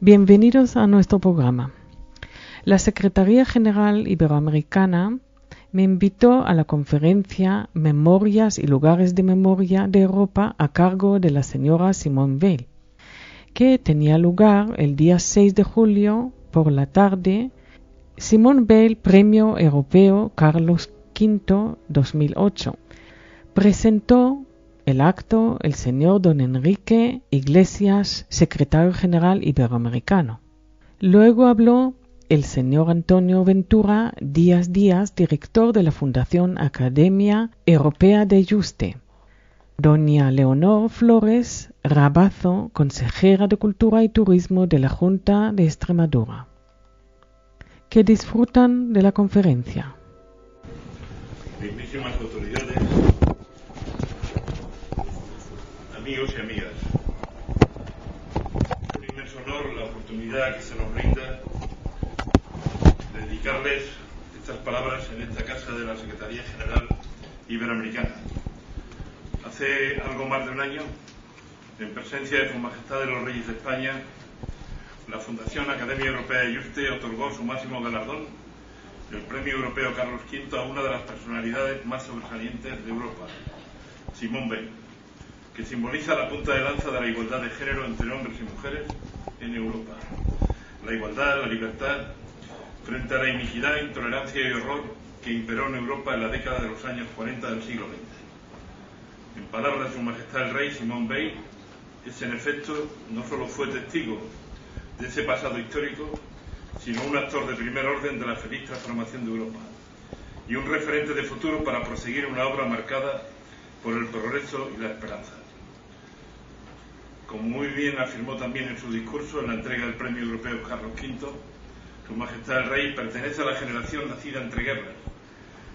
Bienvenidos a nuestro programa. La Secretaría General Iberoamericana me invitó a la conferencia Memorias y Lugares de Memoria de Europa a cargo de la señora Simone Veil, que tenía lugar el día 6 de julio por la tarde. Simone Veil, Premio Europeo Carlos V 2008. Presentó el acto el señor don Enrique Iglesias, secretario general iberoamericano. Luego habló el señor Antonio Ventura Díaz Díaz, director de la Fundación Academia Europea de Yuste. Doña Leonor Flores Rabazo, consejera de Cultura y Turismo de la Junta de Extremadura. Que disfrutan de la conferencia. Dignísimas autoridades, amigos y amigas, es un inmenso honor la oportunidad que se nos brinda de dedicarles estas palabras en esta casa de la Secretaría General Iberoamericana. Hace algo más de un año, en presencia de Su Majestad de los Reyes de España, la Fundación Academia Europea de Yuste otorgó su máximo galardón, el Premio Europeo Carlos V, a una de las personalidades más sobresalientes de Europa, Simone Veil, que simboliza la punta de lanza de la igualdad de género entre hombres y mujeres en Europa. La igualdad, la libertad, frente a la iniquidad, intolerancia y horror que imperó en Europa en la década de los años 40 del siglo XX. En palabras de Su Majestad el Rey, Simone Veil es en efecto no solo fue testigo de ese pasado histórico, sino un actor de primer orden de la feliz transformación de Europa y un referente de futuro para proseguir una obra marcada por el progreso y la esperanza. Como muy bien afirmó también en su discurso en la entrega del Premio Europeo Carlos V, Su Majestad el Rey pertenece a la generación nacida entre guerras,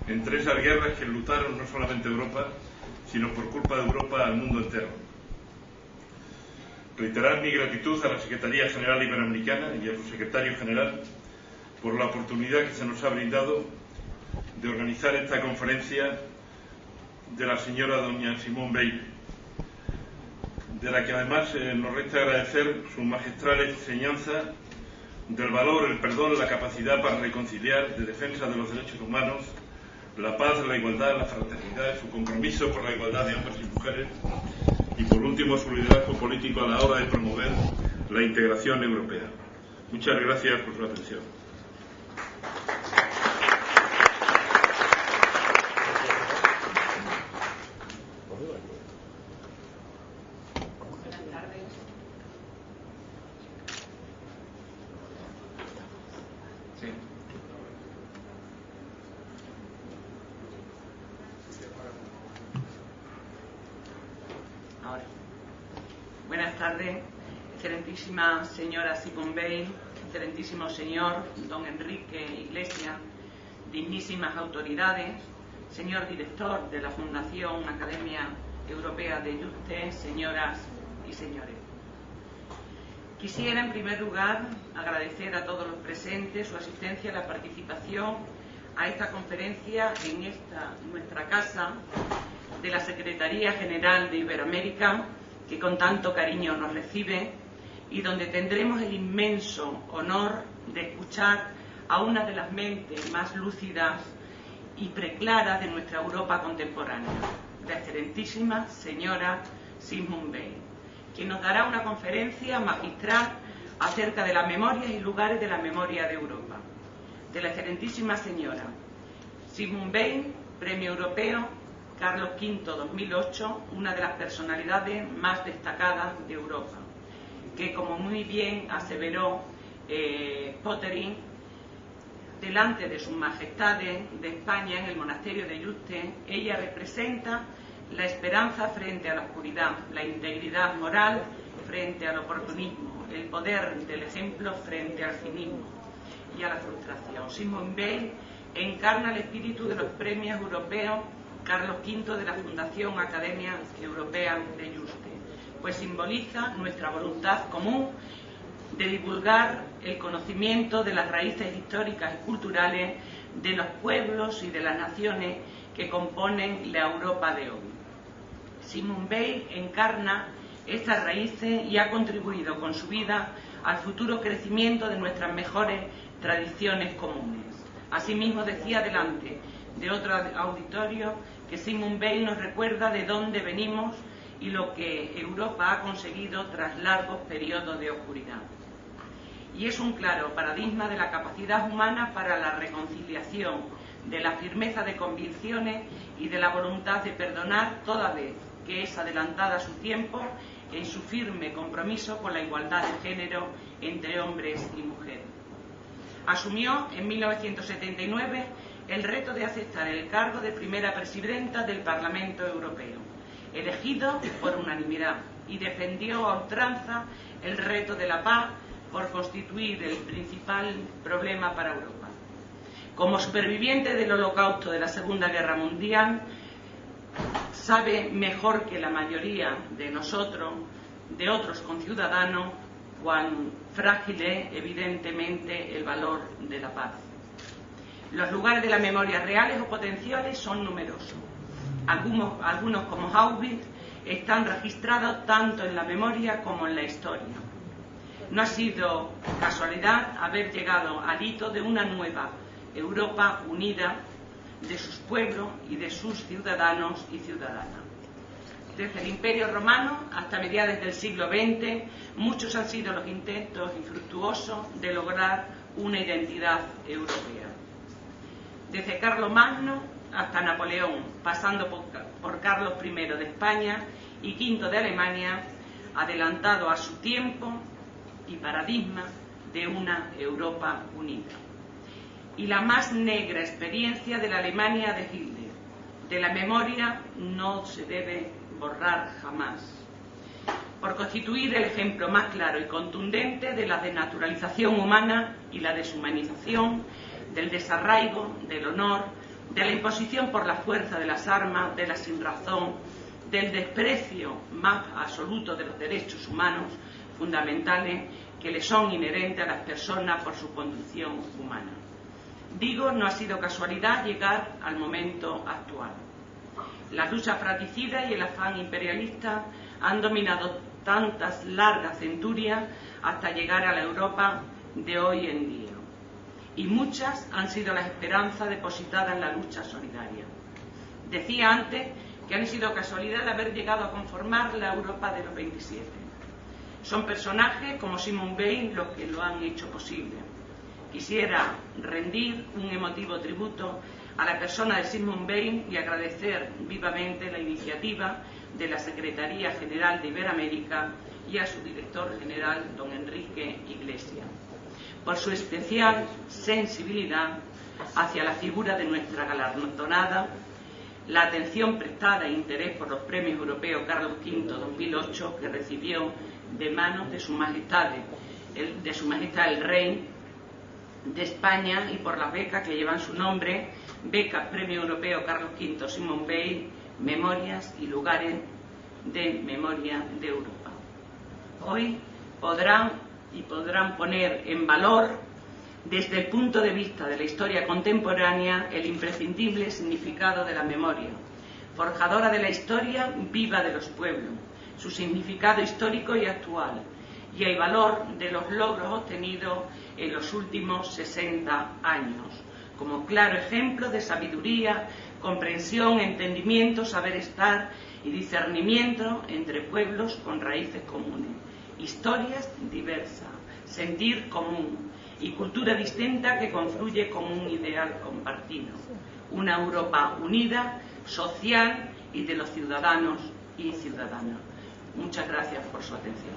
entre esas guerras que enlutaron no solamente Europa, sino por culpa de Europa al mundo entero. Reiterar mi gratitud a la Secretaría General Iberoamericana y a su secretario general por la oportunidad que se nos ha brindado de organizar esta conferencia de la señora doña Simone Veil, de la que además nos resta agradecer su magistral enseñanza del valor, el perdón, la capacidad para reconciliar, de defensa de los derechos humanos, la paz, la igualdad, la fraternidad, su compromiso por la igualdad de hombres y mujeres y, por último, su liderazgo político a la hora de promover la integración europea. Muchas gracias por su atención. Buenas tardes, excelentísima señora Simone Veil, excelentísimo señor don Enrique Iglesias, dignísimas autoridades, señor director de la Fundación Academia Europea de Yuste, señoras y señores. Quisiera en primer lugar agradecer a todos los presentes su asistencia y la participación a esta conferencia en esta nuestra casa de la Secretaría General de Iberoamérica, que con tanto cariño nos recibe y donde tendremos el inmenso honor de escuchar a una de las mentes más lúcidas y preclaras de nuestra Europa contemporánea, la excelentísima señora Simone Veil, quien nos dará una conferencia magistral acerca de las memorias y lugares de la memoria de Europa. De la excelentísima señora Simone Veil, Premio Europeo Carlos V 2008, una de las personalidades más destacadas de Europa, que, como muy bien aseveró Pottering, delante de sus majestades de España en el monasterio de Yuste, ella representa la esperanza frente a la oscuridad, la integridad moral frente al oportunismo, el poder del ejemplo frente al cinismo y a la frustración. Simone Veil encarna el espíritu de los premios europeos Carlos V de la Fundación Academia Europea de Yuste, pues simboliza nuestra voluntad común de divulgar el conocimiento de las raíces históricas y culturales de los pueblos y de las naciones que componen la Europa de hoy. Simone Veil encarna estas raíces y ha contribuido con su vida al futuro crecimiento de nuestras mejores tradiciones comunes. Asimismo, decía delante de otro auditorio que Simone Weil nos recuerda de dónde venimos y lo que Europa ha conseguido tras largos periodos de oscuridad. Y es un claro paradigma de la capacidad humana para la reconciliación, de la firmeza de convicciones y de la voluntad de perdonar toda vez que es adelantada a su tiempo en su firme compromiso con la igualdad de género entre hombres y mujeres. Asumió en 1979 el reto de aceptar el cargo de primera presidenta del Parlamento Europeo, elegido por unanimidad, y defendió a ultranza el reto de la paz por constituir el principal problema para Europa. Como superviviente del Holocausto de la Segunda Guerra Mundial, sabe mejor que la mayoría de nosotros, de otros conciudadanos, cuán frágil es evidentemente el valor de la paz. Los lugares de la memoria reales o potenciales son numerosos. Algunos como Auschwitz están registrados tanto en la memoria como en la historia. No ha sido casualidad haber llegado al hito de una nueva Europa unida, de sus pueblos y de sus ciudadanos y ciudadanas. Desde el Imperio Romano hasta mediados del siglo XX, muchos han sido los intentos infructuosos de lograr una identidad europea. Desde Carlomagno hasta Napoleón, pasando por Carlos I de España y V de Alemania, adelantado a su tiempo y paradigma de una Europa unida. Y la más negra experiencia de la Alemania de Hitler, de la memoria, no se debe borrar jamás, por constituir el ejemplo más claro y contundente de la desnaturalización humana y la deshumanización, del desarraigo, del honor, de la imposición por la fuerza de las armas, de la sinrazón, del desprecio más absoluto de los derechos humanos fundamentales que le son inherentes a las personas por su condición humana. Digo, no ha sido casualidad llegar al momento actual. Las luchas fratricidas y el afán imperialista han dominado tantas largas centurias hasta llegar a la Europa de hoy en día. Y muchas han sido las esperanzas depositadas en la lucha solidaria. Decía antes que han sido casualidad el haber llegado a conformar la Europa de los 27. Son personajes como Simone Weil los que lo han hecho posible. Quisiera rendir un emotivo tributo a la persona de Simone Weil y agradecer vivamente la iniciativa de la Secretaría General de Iberoamérica y a su director general, don Enrique Iglesias, por su especial sensibilidad hacia la figura de nuestra galardonada, la atención prestada e interés por los premios europeos Carlos V 2008 que recibió de manos de Su Majestad el Rey de España, y por las becas que llevan su nombre, becas Premio Europeo Carlos V Simone Weil, Memorias y Lugares de Memoria de Europa. Hoy podrán poner en valor, desde el punto de vista de la historia contemporánea, el imprescindible significado de la memoria, forjadora de la historia viva de los pueblos, su significado histórico y actual, y el valor de los logros obtenidos en los últimos 60 años, como claro ejemplo de sabiduría, comprensión, entendimiento, saber estar y discernimiento entre pueblos con raíces comunes, historias diversas, sentir común y cultura distinta que confluye como un ideal compartido, una Europa unida, social y de los ciudadanos y ciudadanas. Muchas gracias por su atención.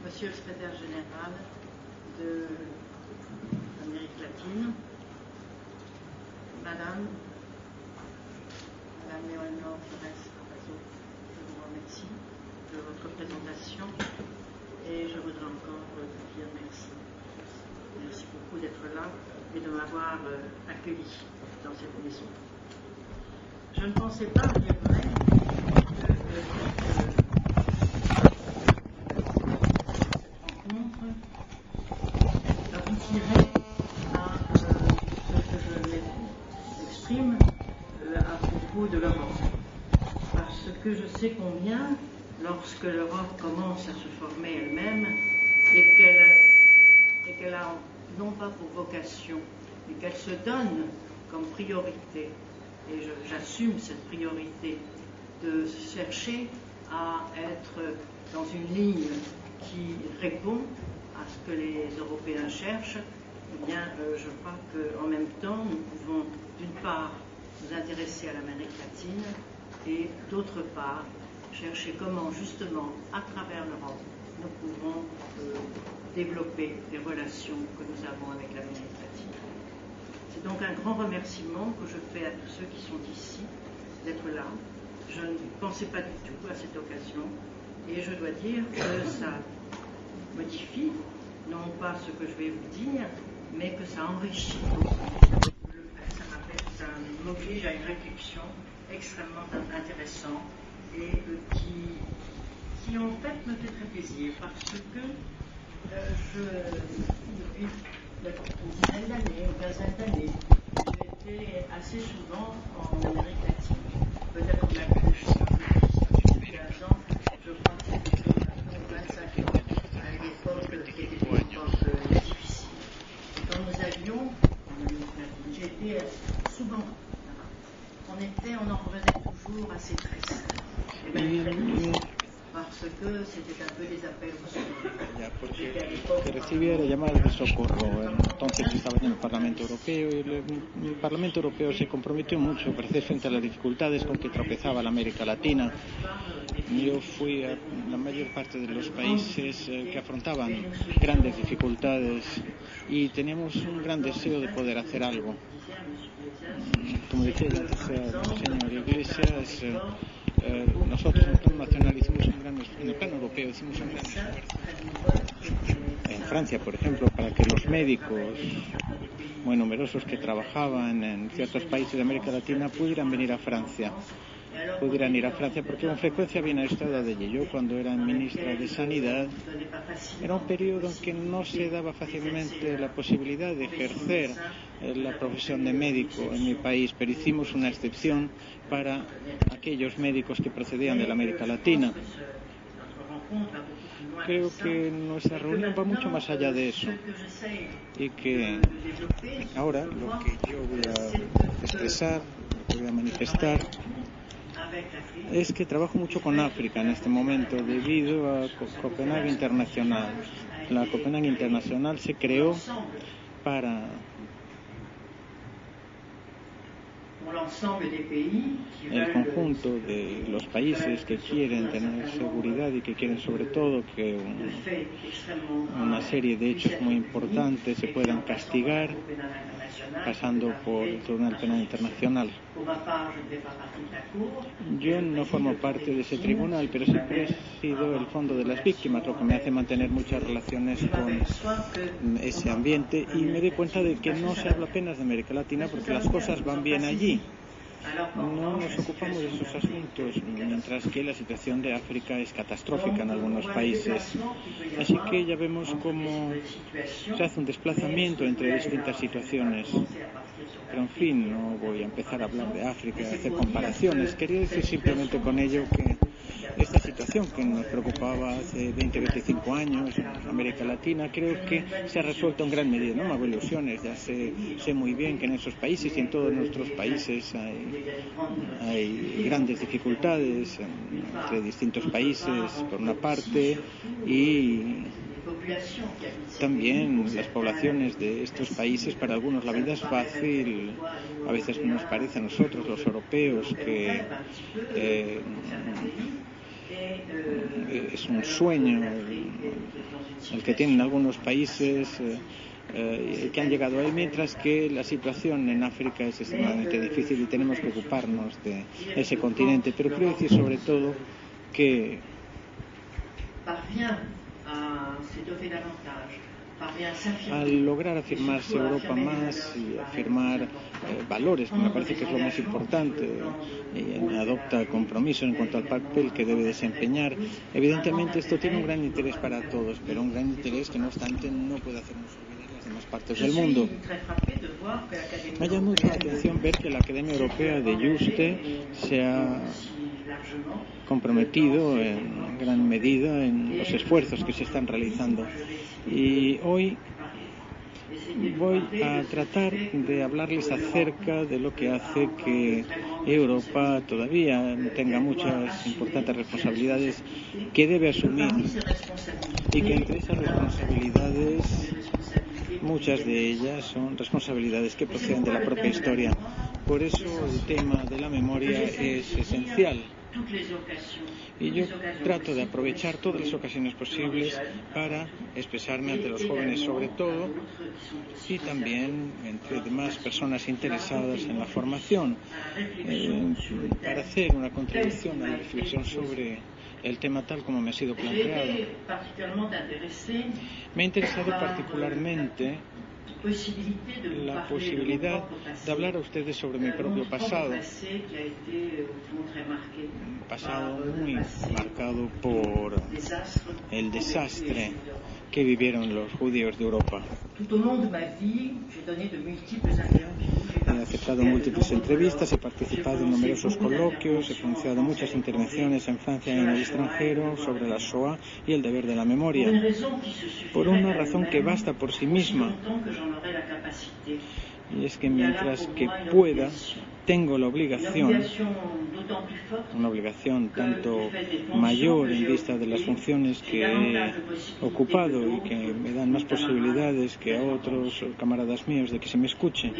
Monsieur le secrétaire général de l'Amérique latine, Madame Léonore Flores-Rabazo, je vous remercie de votre présentation et je voudrais encore vous dire merci. Merci beaucoup d'être là et de m'avoir accueilli dans cette maison. Je ne pensais pas, il est vrai, que cette rencontre aboutirait à ce que je m'exprime à propos de l'Europe. Parce que je sais combien, lorsque l'Europe commence à se former elle-même et qu'elle a non pas pour vocation, mais qu'elle se donne comme priorité, et j'assume cette priorité, de chercher à être dans une ligne qui répond à ce que les Européens cherchent, eh bien, je crois qu'en même temps, nous pouvons d'une part nous intéresser à l'Amérique latine et d'autre part chercher comment justement à travers l'Europe nous pouvons développer les relations que nous avons avec l'Amérique latine. C'est donc un grand remerciement que je fais à tous ceux qui sont ici d'être là. Je ne pensais pas du tout à cette occasion et je dois dire que ça modifie non pas ce que je vais vous dire, mais que ça enrichit beaucoup. Ça m'oblige à une réflexion extrêmement intéressante et qui en fait me fait très plaisir parce que depuis une dizaine d'années, une quinzaine d'années, j'ai été assez souvent en Amérique latine, peut-être même plus, depuis 15 ans, je crois que c'était 25 ans, à une époque qui était une époque difficile. Et quand nous avions, en Amérique latine, j'ai été souvent là-bas. On en revenait toujours assez triste. Et bien, parce que c'était un peu des appels au secours. Que recibía llamadas de socorro. Entonces estaba en el Parlamento Europeo y el Parlamento Europeo se comprometió mucho para hacer frente a las dificultades con que tropezaba la América Latina. Yo fui a la mayor parte de los países que afrontaban grandes dificultades y teníamos un gran deseo de poder hacer algo. Como decía el señor Iglesias, nosotros en el plano nacional en el plano europeo hicimos un gran esfuerzo. En Francia, por ejemplo, para que los médicos muy numerosos que trabajaban en ciertos países de América Latina pudieran venir a Francia. Pudieran ir a Francia porque con frecuencia habían estado de allí. Yo cuando era ministra de Sanidad era un periodo en que no se daba fácilmente la posibilidad de ejercer la profesión de médico en mi país, pero hicimos una excepción para aquellos médicos que procedían de la América Latina. Creo que nuestra reunión va mucho más allá de eso y que ahora lo que yo voy a expresar, lo que voy a manifestar es que trabajo mucho con África en este momento debido a Copenhague Internacional. La Copenhague Internacional se creó para el conjunto de los países que quieren tener seguridad y que quieren sobre todo que una serie de hechos muy importantes se puedan castigar pasando por el Tribunal Penal Internacional. Yo no formo parte de ese tribunal, pero siempre he sido el fondo de las víctimas, lo que me hace mantener muchas relaciones con ese ambiente y me doy cuenta de que no se habla apenas de América Latina porque las cosas van bien allí. No nos ocupamos de esos asuntos, mientras que la situación de África es catastrófica en algunos países. Así que ya vemos cómo se hace un desplazamiento entre distintas situaciones. Pero en fin, no voy a empezar a hablar de África, a hacer comparaciones. Quería decir simplemente con ello que esta situación que nos preocupaba hace 20-25 años en América Latina, creo que se ha resuelto en gran medida. No me hago ilusiones, ya sé muy bien que en esos países y en todos nuestros países hay grandes dificultades entre distintos países, por una parte, y también las poblaciones de estos países, para algunos la vida es fácil, a veces nos parece a nosotros, los europeos, que es un sueño el que tienen algunos países que han llegado a él, mientras que la situación en África es extremadamente difícil y tenemos que ocuparnos de ese continente. Pero quiero decir sobre todo que al lograr afirmarse Europa más y afirmar valores, que me parece que es lo más importante, y adopta compromisos en cuanto al papel que debe desempeñar. Evidentemente esto tiene un gran interés para todos, pero un gran interés que no obstante no puede hacernos olvidar las demás partes del mundo. Me llama mucho la atención ver que la Academia Europea de Juste se ha comprometido en gran medida en los esfuerzos que se están realizando. Y hoy voy a tratar de hablarles acerca de lo que hace que Europa todavía tenga muchas importantes responsabilidades que debe asumir, y que entre esas responsabilidades, muchas de ellas son responsabilidades que proceden de la propia historia. Por eso el tema de la memoria es esencial. Y yo trato de aprovechar todas las ocasiones posibles para expresarme ante los jóvenes sobre todo, y también entre demás personas interesadas en la formación, para hacer una contribución a la reflexión sobre el tema tal como me ha sido planteado. Me ha interesado particularmente la posibilidad de hablar a ustedes sobre mi propio pasado, un pasado muy marcado por el desastre que vivieron los judíos de Europa. He aceptado múltiples entrevistas, he participado en numerosos coloquios, he pronunciado muchas intervenciones en Francia y en el extranjero sobre la Shoah y el deber de la memoria, por una razón que basta por sí misma, y es que mientras que pueda, tengo la obligación, una obligación tanto mayor en vista de las funciones que he ocupado y que me dan más posibilidades que a otros camaradas míos de que se me escuche.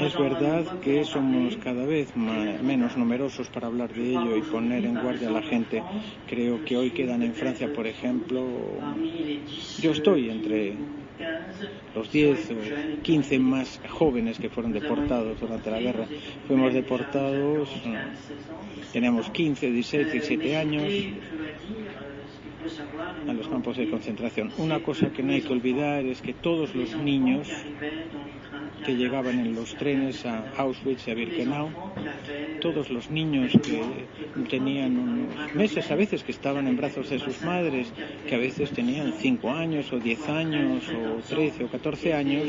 Es verdad que somos cada vez menos numerosos para hablar de ello y poner en guardia a la gente. Creo que hoy quedan en Francia, por ejemplo, yo estoy entre los 10 o 15 más jóvenes que fueron deportados durante la guerra. Fuimos deportados, teníamos 15, 16, 17 años, a los campos de concentración. Una cosa que no hay que olvidar es que todos los niños que llegaban en los trenes a Auschwitz y a Birkenau, todos los niños que tenían unos meses, a veces que estaban en brazos de sus madres, que a veces tenían 5 años o 10 años o 13 o 14 años,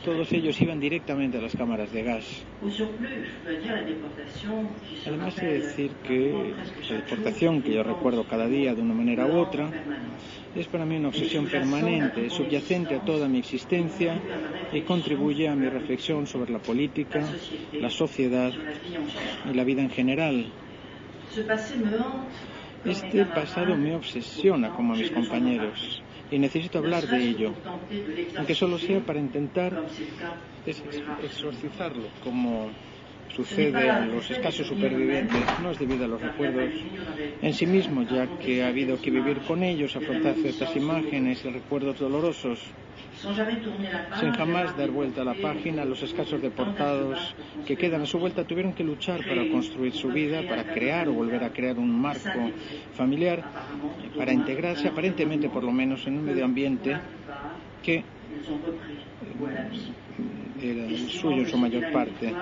todos ellos iban directamente a las cámaras de gas. Además de decir que la deportación, que yo recuerdo cada día de una manera u otra, es para mí una obsesión permanente, subyacente a toda mi existencia y contribuye a mi reflexión sobre la política, la sociedad y la vida en general. Este pasado me obsesiona como a mis compañeros y necesito hablar de ello, aunque solo sea para intentar exorcizarlo, como sucede a los escasos supervivientes. No es debido a los recuerdos en sí mismos, ya que ha habido que vivir con ellos, afrontar ciertas imágenes y recuerdos dolorosos, sin jamás dar vuelta a la página. Los escasos deportados que quedan a su vuelta tuvieron que luchar para construir su vida, para crear o volver a crear un marco familiar, para integrarse aparentemente por lo menos en un medio ambiente que era el suyo en su mayor parte,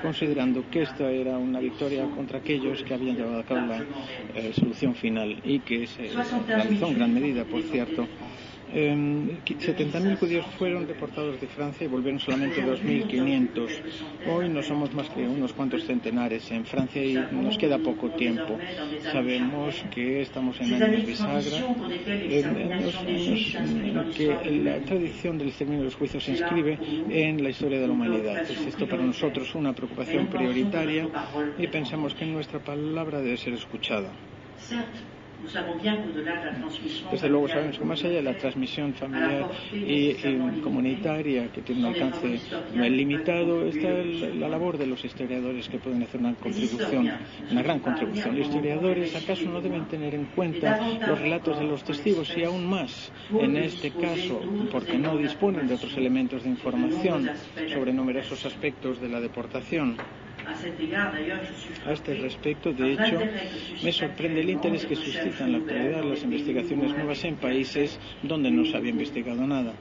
considerando que esta era una victoria contra aquellos que habían llevado a cabo la solución final, y que se realizó en gran medida, por cierto. 70.000 judíos fueron deportados de Francia y volvieron solamente 2.500. Hoy no somos más que unos cuantos centenares en Francia y nos queda poco tiempo. Sabemos que estamos en años bisagra, en que la tradición del exterminio de los juicios se inscribe en la historia de la humanidad. Es esto para nosotros una preocupación prioritaria y pensamos que nuestra palabra debe ser escuchada. Desde luego sabemos que más allá de la transmisión familiar y comunitaria, que tiene un alcance limitado, está la labor de los historiadores, que pueden hacer una contribución, una gran contribución. Los historiadores acaso no deben tener en cuenta los relatos de los testigos, y aún más en este caso porque no disponen de otros elementos de información sobre numerosos aspectos de la deportación. A este respecto, de hecho, me sorprende el interés que suscitan en la actualidad las investigaciones nuevas en países donde no se había investigado nada.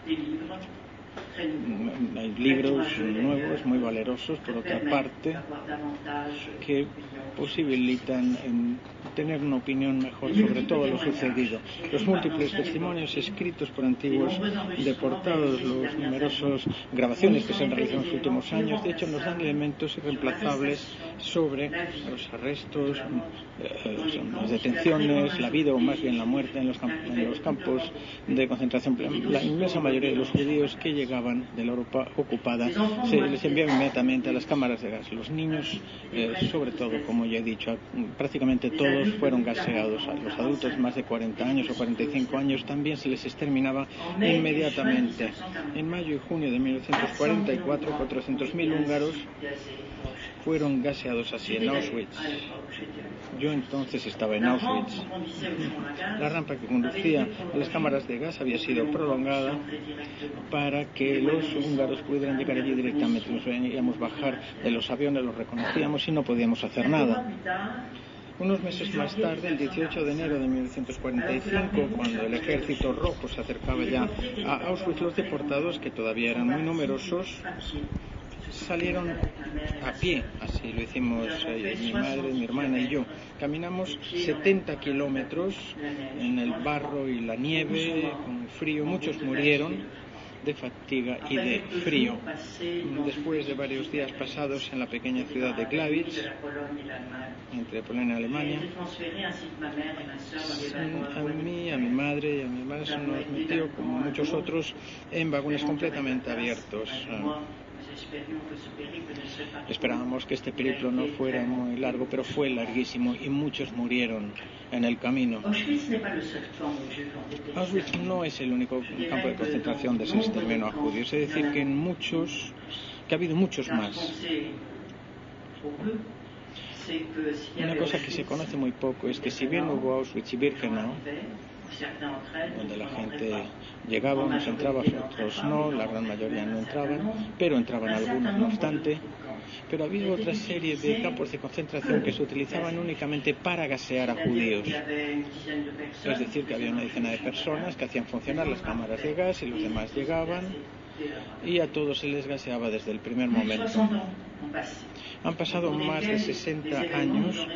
Hay libros nuevos, muy valerosos, por otra parte, que posibilitan tener una opinión mejor sobre todo lo sucedido. Los múltiples testimonios escritos por antiguos deportados, las numerosas grabaciones que se han realizado en los últimos años, de hecho nos dan elementos irreemplazables sobre los arrestos, las detenciones, la vida o más bien la muerte en los campos de concentración. La inmensa mayoría de los judíos que llegaban de la Europa ocupada se les enviaba inmediatamente a las cámaras de gas. Los niños, sobre todo, como ya he dicho, prácticamente todos fueron gaseados. A los adultos más de 40 años o 45 años también se les exterminaba inmediatamente. En mayo y junio de 1944, 400.000 húngaros fueron gaseados así en Auschwitz. Yo entonces estaba en Auschwitz. La rampa que conducía a las cámaras de gas había sido prolongada para que los húngaros pudieran llegar allí directamente. Nos veíamos bajar de los aviones, los reconocíamos y no podíamos hacer nada. Unos meses más tarde, el 18 de enero de 1945, cuando el Ejército Rojo se acercaba ya a Auschwitz, los deportados, que todavía eran muy numerosos, salieron a pie, así lo hicimos mi madre, mi hermana y yo. Caminamos 70 kilómetros en el barro y la nieve, con frío. Muchos murieron de fatiga y de frío. Después de varios días pasados en la pequeña ciudad de Glavitz, entre Polonia y Alemania, a mí, a mi madre y a mi hermana se nos metió, como muchos otros, en vagones completamente abiertos. Esperábamos que este periplo no fuera muy largo, pero fue larguísimo y muchos murieron en el camino. Auschwitz no es el único campo de concentración de ese exterminio a judíos, es decir, que ha habido muchos más. Una cosa que se conoce muy poco es que si bien hubo Auschwitz y Birkenau, donde la gente llegaba, unos entraban, otros no, la gran mayoría no entraban, pero entraban algunos no obstante. Pero había otra serie de campos de concentración que se utilizaban únicamente para gasear a judíos. Es decir, que había una decena de personas que hacían funcionar las cámaras de gas y los demás llegaban y a todos se les gaseaba desde el primer momento. Han pasado más de 60 años,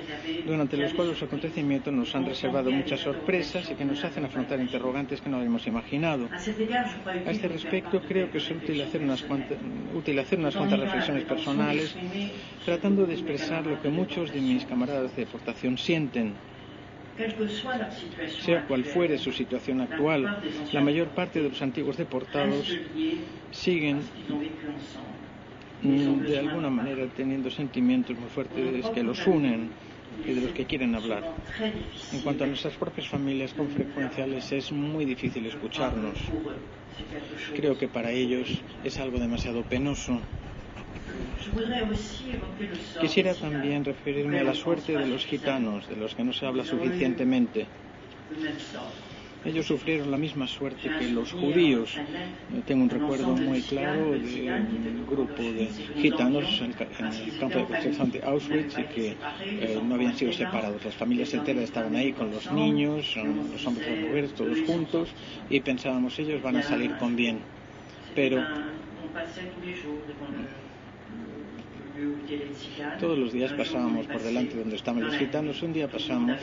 durante los cuales los acontecimientos nos han reservado muchas sorpresas y que nos hacen afrontar interrogantes que no habíamos imaginado. A este respecto, creo que es útil hacer unas cuantas reflexiones personales, tratando de expresar lo que muchos de mis camaradas de deportación sienten. Sea cual fuere su situación actual, la mayor parte de los antiguos deportados siguen de alguna manera teniendo sentimientos muy fuertes que los unen y de los que quieren hablar. En cuanto a nuestras propias familias, con frecuencia les es muy difícil escucharnos. Creo que para ellos es algo demasiado penoso. Quisiera también referirme a la suerte de los gitanos, de los que no se habla suficientemente. Ellos sufrieron la misma suerte que los judíos. Tengo un recuerdo muy claro de un grupo de gitanos en el campo de concentración de Auschwitz y que no habían sido separados. Las familias enteras estaban ahí con los niños, los hombres y las mujeres, todos juntos, y pensábamos, ellos van a salir con bien. Pero todos los días pasábamos por delante donde estaban los gitanos. Un día pasamos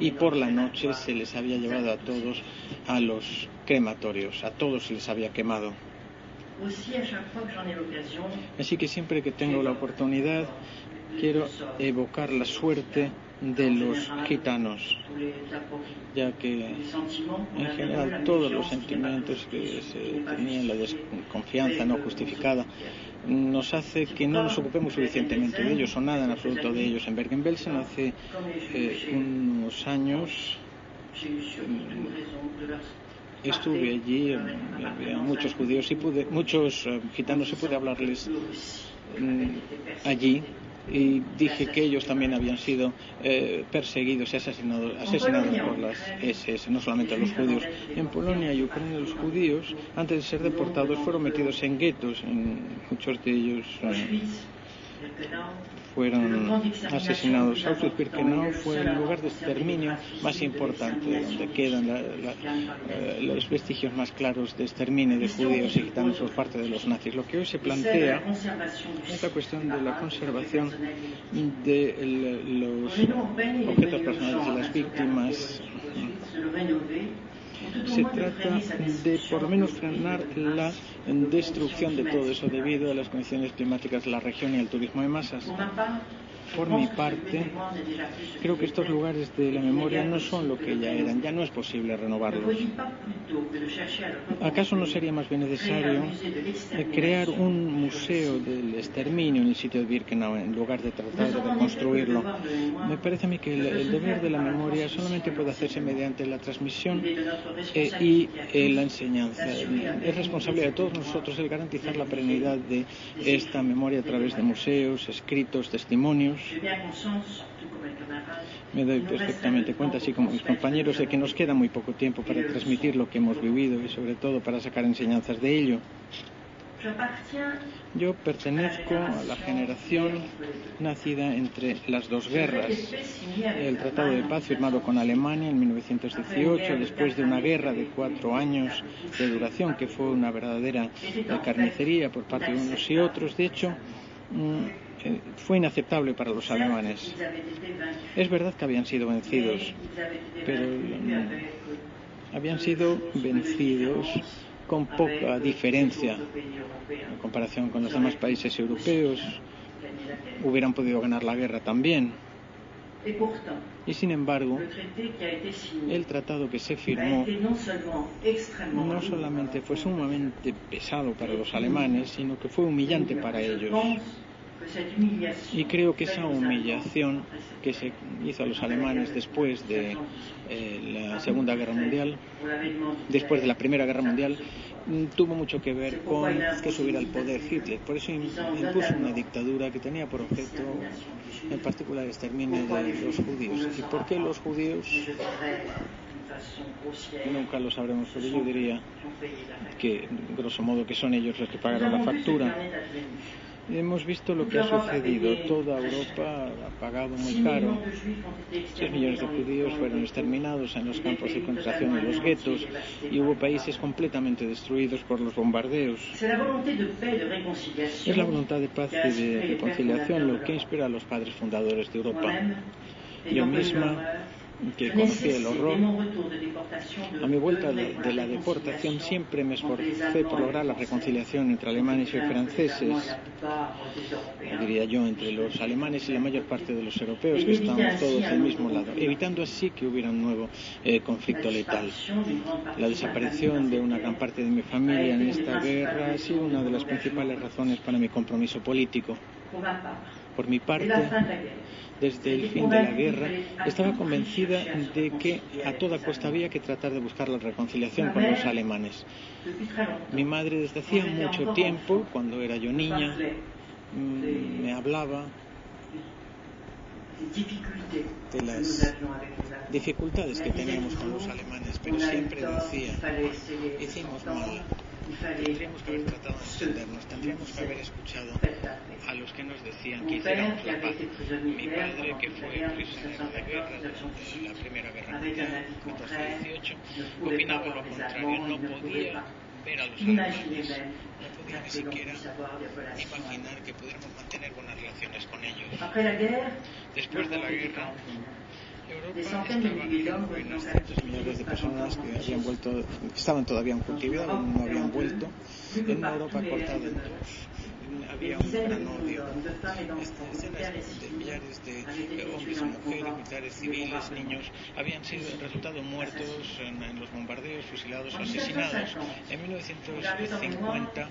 y por la noche se les había llevado a todos a los crematorios, a todos se les había quemado. Así que siempre que tengo la oportunidad quiero evocar la suerte de los gitanos, ya que en general todos los sentimientos que se tenían, la desconfianza no justificada, nos hace que no nos ocupemos suficientemente de ellos o nada en absoluto de ellos. En Bergen-Belsen hace unos años estuve allí, había muchos judíos y muchos gitanos y pude hablarles allí. Y dije que ellos también habían sido perseguidos y asesinados por las SS, no solamente los judíos. En Polonia y Ucrania los judíos, antes de ser deportados, fueron metidos en guetos, muchos de ellos fueron asesinados. Auschwitz-Birkenau fue el lugar de exterminio más importante, donde quedan los vestigios más claros de exterminio de judíos y gitanos por parte de los nazis. Lo que hoy se plantea es la cuestión de la conservación de los objetos personales de las víctimas. Se trata de por lo menos frenar la destrucción de todo eso debido a las condiciones climáticas de la región y al turismo de masas. Por mi parte, creo que estos lugares de la memoria no son lo que ya eran, ya no es posible renovarlos. ¿Acaso no sería más bien necesario crear un museo del exterminio en el sitio de Birkenau en lugar de tratar de reconstruirlo? Me parece a mí que el deber de la memoria solamente puede hacerse mediante la transmisión y la enseñanza. Es responsabilidad de todos nosotros el garantizar la perenidad de esta memoria a través de museos, escritos, testimonios. Me doy perfectamente cuenta, así como mis compañeros, de que nos queda muy poco tiempo para transmitir lo que hemos vivido y sobre todo para sacar enseñanzas de ello. Yo pertenezco a la generación nacida entre las dos guerras. El Tratado de Paz firmado con Alemania en 1918, después de una guerra de 4 años de duración, que fue una verdadera carnicería por parte de unos y otros. De hecho, fue inaceptable para los alemanes. Es verdad que habían sido vencidos, pero habían sido vencidos con poca diferencia en comparación con los demás países europeos. Hubieran podido ganar la guerra también. Y sin embargo, el tratado que se firmó no solamente fue sumamente pesado para los alemanes, sino que fue humillante para ellos. Y creo que esa humillación que se hizo a los alemanes después de la Segunda Guerra Mundial, después de la Primera Guerra Mundial, tuvo mucho que ver con que subiera al poder Hitler. Por eso impuso una dictadura que tenía por objeto en particular el exterminio de los judíos. ¿Y por qué los judíos? Nunca lo sabremos, pero yo diría que, grosso modo, que son ellos los que pagaron la factura. Hemos visto lo que ha sucedido. Toda Europa ha pagado muy caro. 6 millones de judíos fueron exterminados en los campos de concentración y los guetos, y hubo países completamente destruidos por los bombardeos. Es la voluntad de paz y de reconciliación lo que inspira a los padres fundadores de Europa. Yo misma, que conocí el horror, a mi vuelta de la deportación siempre me esforcé por lograr la reconciliación entre alemanes y franceses, diría yo, entre los alemanes y la mayor parte de los europeos, que estamos todos del mismo lado, evitando así que hubiera un nuevo conflicto letal. La desaparición de una gran parte de mi familia en esta guerra ha sido una de las principales razones para mi compromiso político. Por mi parte, desde el fin de la guerra, estaba convencida de que a toda costa había que tratar de buscar la reconciliación con los alemanes. Mi madre desde hacía mucho tiempo, cuando era yo niña, me hablaba de las dificultades que teníamos con los alemanes, pero siempre decía: hicimos mal. Tendríamos que haber tratado de entendernos, tendríamos que haber escuchado a los que nos decían que hiciéramos la paz. Mi padre, que fue prisionero de guerra durante la Primera Guerra Mundial, 14-18, opinaba lo contrario. No podía ver a los alemanes, no podía ni siquiera imaginar que pudiéramos mantener buenas relaciones con ellos. Después de la guerra, Europa estaba en ruinas. Cientos millones de personas que habían vuelto, estaban todavía en cautividad, no habían vuelto, en una Europa cortada en dos. Había un gran odio. Decenas de millares de hombres y mujeres, militares, civiles, niños, habían resultado muertos en los bombardeos, fusilados o asesinados. En 1950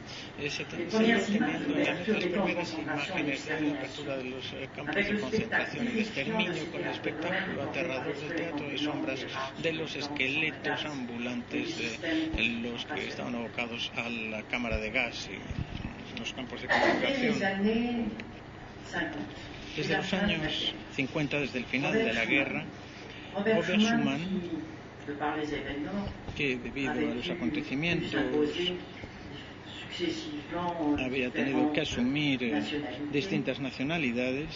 se iba teniendo ya las primeras imágenes de la apertura de los campos de concentración y de exterminio, con el espectáculo aterrador del teatro de sombras, de los esqueletos ambulantes de los que estaban abocados a la cámara de gas y los campos de concentración. Desde los años 50, desde el final de la guerra, Robert Schuman, que debido a los acontecimientos había tenido que asumir distintas nacionalidades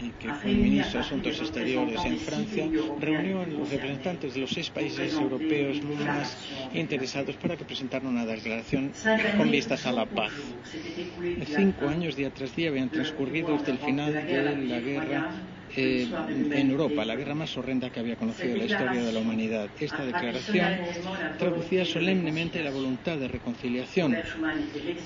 y que fue ministro de Asuntos Exteriores en Francia, reunió a los representantes de los 6 países europeos más interesados para que presentaran una declaración con vistas a la paz. 5 años, día tras día, habían transcurrido desde el final de la guerra en Europa, la guerra más horrenda que había conocido la historia de la humanidad. Esta declaración traducía solemnemente la voluntad de reconciliación.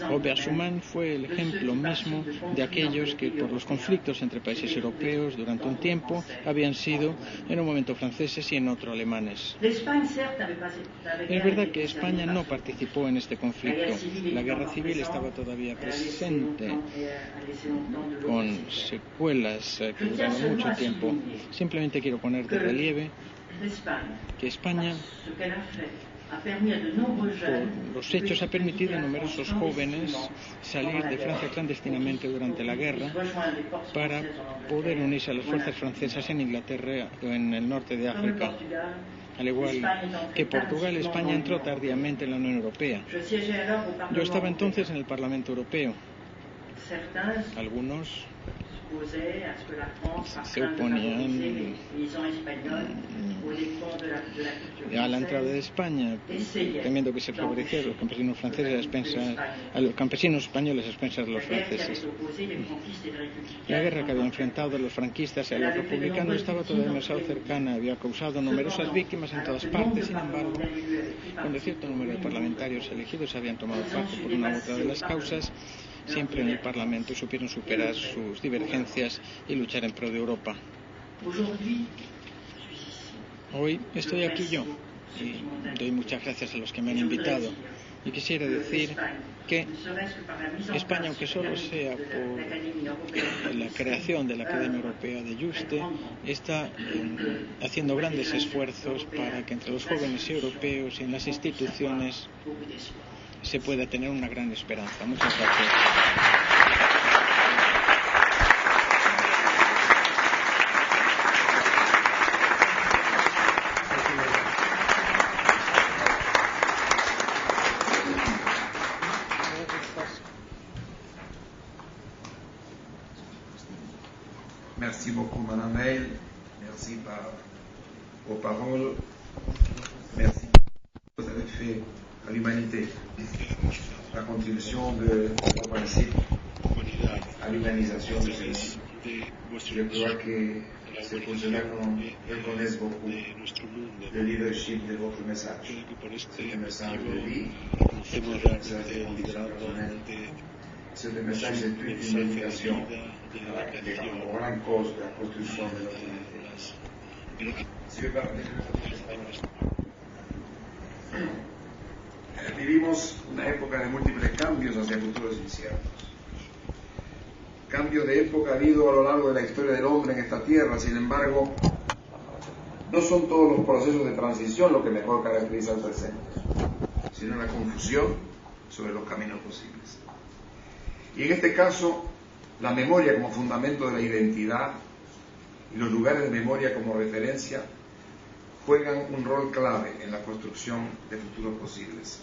Robert Schuman fue el ejemplo mismo de aquellos que por los conflictos entre países europeos durante un tiempo habían sido en un momento franceses y en otro alemanes. Es verdad que España no participó en este conflicto. La guerra civil estaba todavía presente, con secuelas que duraron mucho tiempo. Simplemente quiero poner de relieve que España, por los hechos, ha permitido a numerosos jóvenes salir de Francia clandestinamente durante la guerra para poder unirse a las fuerzas francesas en Inglaterra o en el norte de África. Al igual que Portugal, España entró tardíamente en la Unión Europea. Yo estaba entonces en el Parlamento Europeo. Algunos se oponían a la entrada de España, temiendo que se favoreciera a los campesinos franceses a los campesinos españoles a expensas de los franceses. La guerra que había enfrentado a los franquistas y a los republicanos estaba todavía demasiado cercana, había causado numerosas víctimas en todas partes. Sin embargo, cuando cierto número de parlamentarios elegidos habían tomado parte por una u otra de las causas, siempre en el Parlamento supieron superar sus divergencias y luchar en pro de Europa. Hoy estoy aquí yo y doy muchas gracias a los que me han invitado. Y quisiera decir que España, aunque solo sea por la creación de la Academia Europea de Juste, está haciendo grandes esfuerzos para que entre los jóvenes europeos y en las instituciones se pueda tener una gran esperanza. Muchas gracias. Merci beaucoup, Madame Veil. Merci aux paroles. Merci pour ce que vous avez fait à l'humanité. La contribution de vos principes à l'humanisation de celle-ci. Je crois que c'est pour cela qu'on reconnaît beaucoup le leadership de votre message. C'est un message de vie, c'est un message de conviction personnelle. C'est un message de toute une éducation à la grande cause de la construction de notre humanité. Si vous permettez, vivimos una época de múltiples cambios hacia futuros inciertos. Cambio de época ha habido a lo largo de la historia del hombre en esta tierra. Sin embargo, no son todos los procesos de transición lo que mejor caracteriza al presente, sino la confusión sobre los caminos posibles. Y en este caso, la memoria como fundamento de la identidad y los lugares de memoria como referencia juegan un rol clave en la construcción de futuros posibles.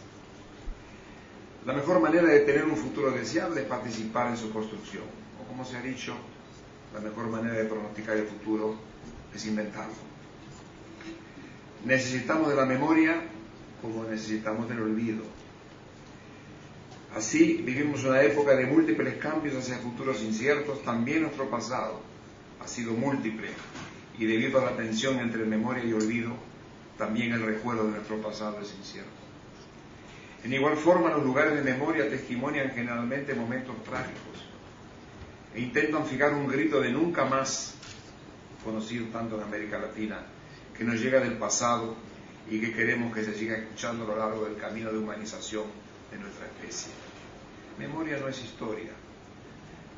La mejor manera de tener un futuro deseable es participar en su construcción, o como se ha dicho, la mejor manera de pronosticar el futuro es inventarlo. Necesitamos de la memoria como necesitamos del olvido. Así vivimos una época de múltiples cambios hacia futuros inciertos. También nuestro pasado ha sido múltiple, y debido a la tensión entre memoria y olvido, también el recuerdo de nuestro pasado es incierto. En igual forma, los lugares de memoria testimonian generalmente momentos trágicos e intentan fijar un grito de nunca más, conocido tanto en América Latina, que nos llega del pasado y que queremos que se siga escuchando a lo largo del camino de humanización de nuestra especie. Memoria no es historia.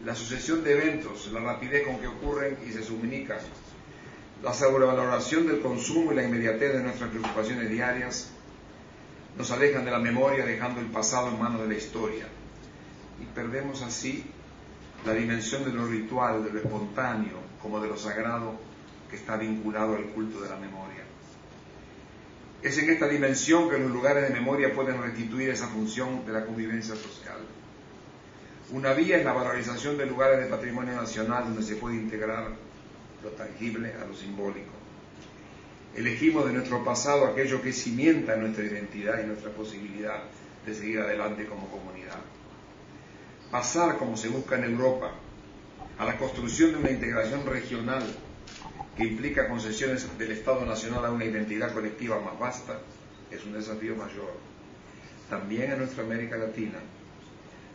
La sucesión de eventos, la rapidez con que ocurren y se comunican, la sobrevaloración del consumo y la inmediatez de nuestras preocupaciones diarias nos alejan de la memoria, dejando el pasado en manos de la historia, y perdemos así la dimensión de lo ritual, de lo espontáneo, como de lo sagrado, que está vinculado al culto de la memoria. Es en esta dimensión que los lugares de memoria pueden restituir esa función de la convivencia social. Una vía es la valorización de lugares de patrimonio nacional donde se puede integrar lo tangible a lo simbólico. Elegimos de nuestro pasado aquello que cimienta nuestra identidad y nuestra posibilidad de seguir adelante como comunidad. Pasar, como se busca en Europa, a la construcción de una integración regional que implica concesiones del Estado Nacional a una identidad colectiva más vasta, es un desafío mayor. También en nuestra América Latina.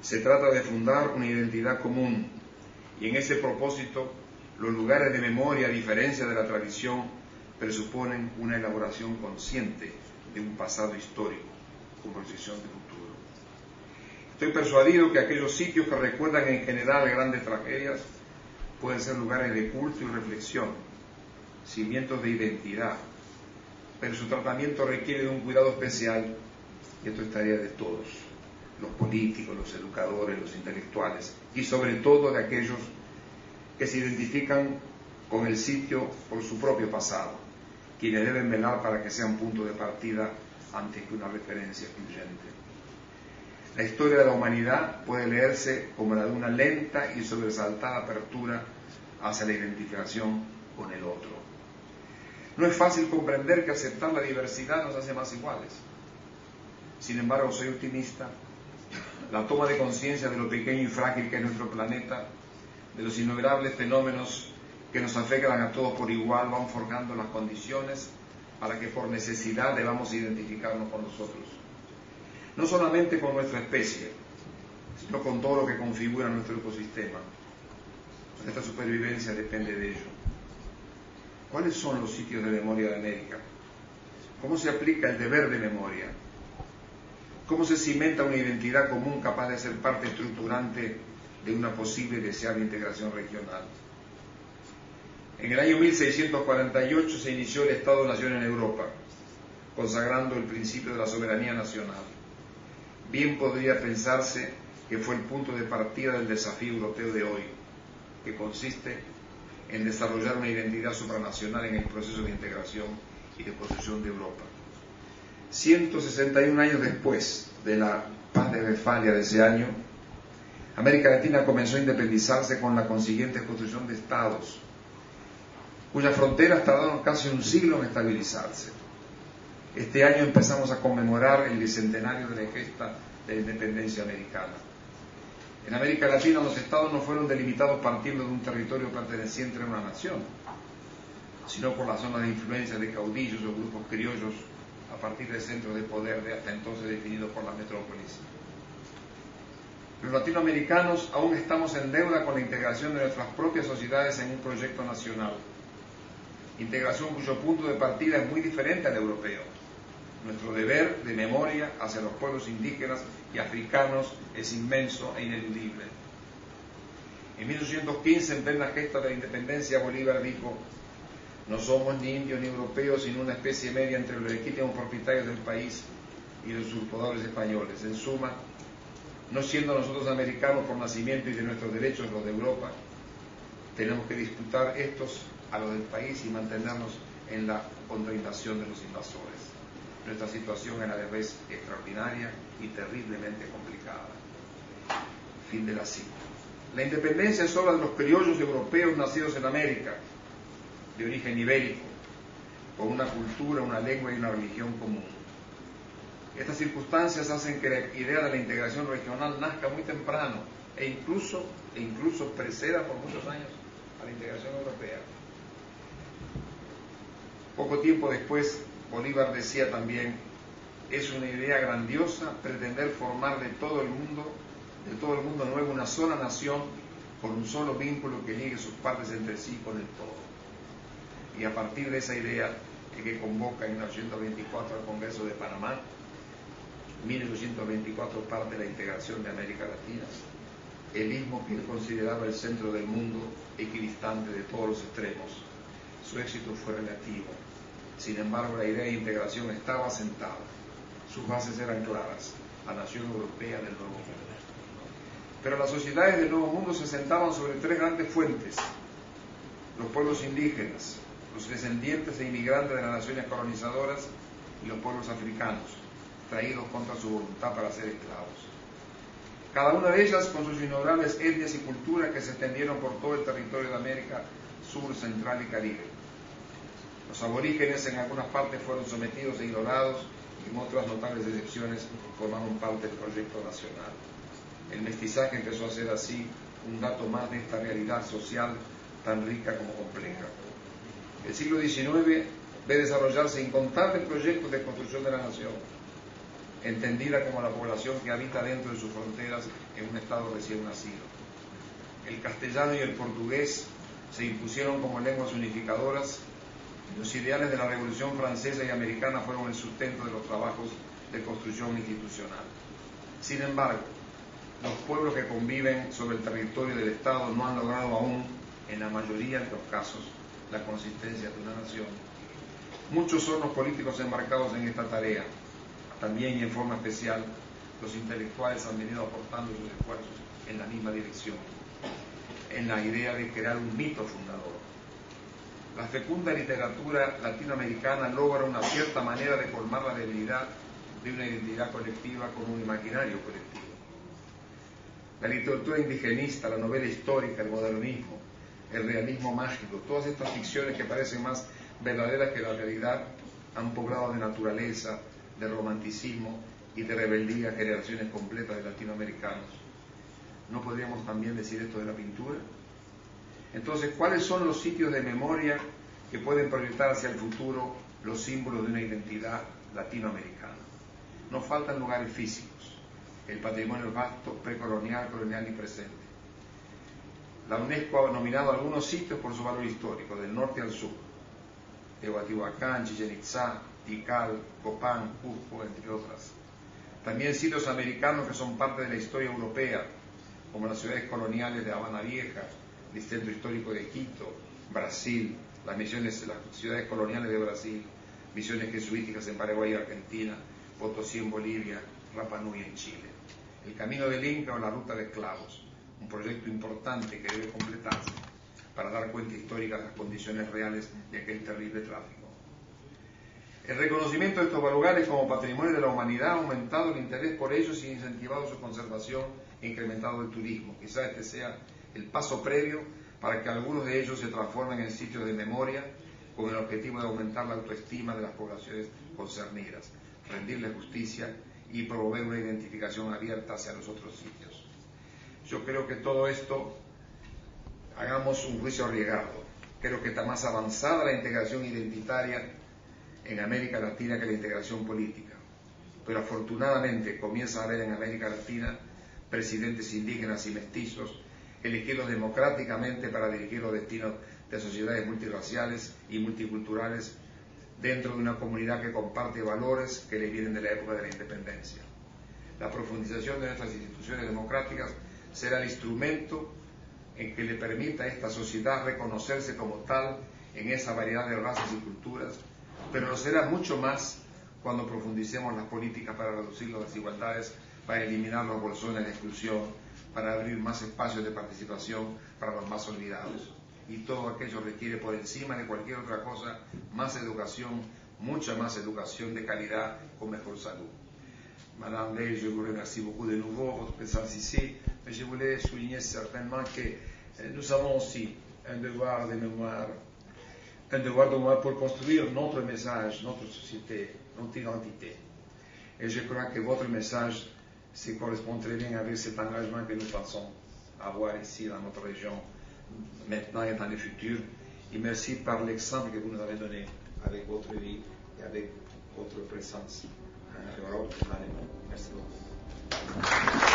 Se trata de fundar una identidad común y en ese propósito los lugares de memoria, a diferencia de la tradición, presuponen una elaboración consciente de un pasado histórico con proyección de futuro. Estoy persuadido que aquellos sitios que recuerdan en general grandes tragedias pueden ser lugares de culto y reflexión, cimientos de identidad, pero su tratamiento requiere de un cuidado especial y esto es tarea de todos, los políticos, los educadores, los intelectuales y sobre todo de aquellos que se identifican con el sitio por su propio pasado, quienes deben velar para que sea un punto de partida antes que una referencia excluyente. La historia de la humanidad puede leerse como la de una lenta y sobresaltada apertura hacia la identificación con el otro. No es fácil comprender que aceptar la diversidad nos hace más iguales. Sin embargo, soy optimista. La toma de conciencia de lo pequeño y frágil que es nuestro planeta, de los innumerables fenómenos que nos afectan a todos por igual, van forjando las condiciones para que por necesidad debamos identificarnos con nosotros. No solamente con nuestra especie, sino con todo lo que configura nuestro ecosistema. Nuestra supervivencia depende de ello. ¿Cuáles son los sitios de memoria de América? ¿Cómo se aplica el deber de memoria? ¿Cómo se cimenta una identidad común capaz de ser parte estructurante de una posible y deseable integración regional? En el año 1648 se inició el Estado-Nación en Europa, consagrando el principio de la soberanía nacional. Bien podría pensarse que fue el punto de partida del desafío europeo de hoy, que consiste en desarrollar una identidad supranacional en el proceso de integración y de construcción de Europa. 161 años después de la Paz de Westfalia de ese año, América Latina comenzó a independizarse con la consiguiente construcción de estados, cuyas fronteras tardaron casi un siglo en estabilizarse. Este año empezamos a conmemorar el bicentenario de la gesta de la independencia americana. En América Latina los estados no fueron delimitados partiendo de un territorio perteneciente a una nación, sino por las zonas de influencia de caudillos o grupos criollos a partir de centros de poder de hasta entonces definidos por las metrópolis. Los latinoamericanos aún estamos en deuda con la integración de nuestras propias sociedades en un proyecto nacional, integración cuyo punto de partida es muy diferente al europeo. Nuestro deber de memoria hacia los pueblos indígenas y africanos es inmenso e ineludible. En 1815, en plena gesta de la independencia, Bolívar dijo: no somos ni indios ni europeos, sino una especie media entre los legítimos propietarios del país y los usurpadores españoles. En suma, no siendo nosotros americanos por nacimiento y de nuestros derechos los de Europa, tenemos que disputar estos a los del país y mantenernos en la contrainvasión de los invasores. Nuestra situación es a la vez extraordinaria y terriblemente complicada. Fin de la cita. La independencia es obra de los criollos europeos nacidos en América, de origen ibérico, con una cultura, una lengua y una religión común. Estas circunstancias hacen que la idea de la integración regional nazca muy temprano e incluso preceda por muchos años a la integración europea. Poco tiempo después, Bolívar decía también: es una idea grandiosa pretender formar de todo el mundo nuevo una sola nación por un solo vínculo que ligue sus partes entre sí con el todo. Y a partir de esa idea es que convoca en 1924 al Congreso de Panamá. 1824 parte la integración de América Latina, el istmo que él consideraba el centro del mundo, equidistante de todos los extremos. Su éxito fue relativo. Sin embargo, la idea de integración estaba asentada. Sus bases eran claras: la nación europea del Nuevo Mundo. Pero las sociedades del Nuevo Mundo se asentaban sobre tres grandes fuentes: los pueblos indígenas, los descendientes e inmigrantes de las naciones colonizadoras y los pueblos africanos, traídos contra su voluntad para ser esclavos. Cada una de ellas con sus innumerables etnias y culturas que se extendieron por todo el territorio de América Sur, Central y Caribe. Los aborígenes en algunas partes fueron sometidos e ignorados y en otras notables excepciones formaron parte del proyecto nacional. El mestizaje empezó a ser así un dato más de esta realidad social tan rica como compleja. El siglo XIX ve desarrollarse incontables proyectos de construcción de la nación, entendida como la población que habita dentro de sus fronteras en un estado recién nacido. El castellano y el portugués se impusieron como lenguas unificadoras. Los ideales de la Revolución Francesa y Americana fueron el sustento de los trabajos de construcción institucional. Sin embargo, los pueblos que conviven sobre el territorio del Estado no han logrado aún, en la mayoría de los casos, la consistencia de una nación. Muchos son los políticos embarcados en esta tarea. También y en forma especial, los intelectuales han venido aportando sus esfuerzos en la misma dirección, en la idea de crear un mito fundador. La fecunda literatura latinoamericana logra una cierta manera de colmar la debilidad de una identidad colectiva con un imaginario colectivo. La literatura indigenista, la novela histórica, el modernismo, el realismo mágico, todas estas ficciones que parecen más verdaderas que la realidad han poblado de naturaleza, de romanticismo y de rebeldía generaciones completas de latinoamericanos. ¿No podríamos también decir esto de la pintura? Entonces, ¿cuáles son los sitios de memoria que pueden proyectar hacia el futuro los símbolos de una identidad latinoamericana? Nos faltan lugares físicos, el patrimonio vasto, precolonial, colonial y presente. La UNESCO ha nominado algunos sitios por su valor histórico, del norte al sur: Teotihuacán, Chichén Itzá, Tikal, Copán, Cusco, entre otras. También sitios americanos que son parte de la historia europea, como las ciudades coloniales de Habana Vieja, el centro histórico de Quito, Brasil, las ciudades coloniales de Brasil, misiones jesuíticas en Paraguay y Argentina, Potosí en Bolivia, Rapa Nui en Chile. El camino del Inca o la ruta de esclavos, un proyecto importante que debe completarse para dar cuenta histórica de las condiciones reales de aquel terrible tráfico. El reconocimiento de estos lugares como patrimonio de la humanidad ha aumentado el interés por ellos y incentivado su conservación e incrementado el turismo. Quizá este sea el paso previo para que algunos de ellos se transformen en sitios de memoria con el objetivo de aumentar la autoestima de las poblaciones concernidas, rendirles justicia y promover una identificación abierta hacia los otros sitios. Yo creo que todo esto, hagamos un juicio arriesgado. Creo que está más avanzada la integración identitaria en América Latina que la integración política. Pero afortunadamente comienza a haber en América Latina presidentes indígenas y mestizos elegidos democráticamente para dirigir los destinos de sociedades multirraciales y multiculturales dentro de una comunidad que comparte valores que le vienen de la época de la independencia. La profundización de nuestras instituciones democráticas será el instrumento en que le permita a esta sociedad reconocerse como tal en esa variedad de razas y culturas, pero lo será mucho más cuando profundicemos las políticas para reducir las desigualdades, para eliminar los bolsones de exclusión, para abrir más espacios de participación para los más olvidados. Y todo aquello requiere, por encima de cualquier otra cosa, más educación, mucha más educación de calidad con mejor salud. Madame Veil, je vous remercie beaucoup de nouveau pour votre présence ici, mais je voulais souligner certainement que nous avons aussi un devoir de mémoire pour construire notre message, notre société, notre identité. Et je crois que votre message se correspond très bien avec cet engagement que nous pensons avoir ici dans notre région, maintenant et dans le futur. Et merci par l'exemple que vous nous avez donné avec votre vie et avec votre présence en Europe et dans le monde. Merci beaucoup.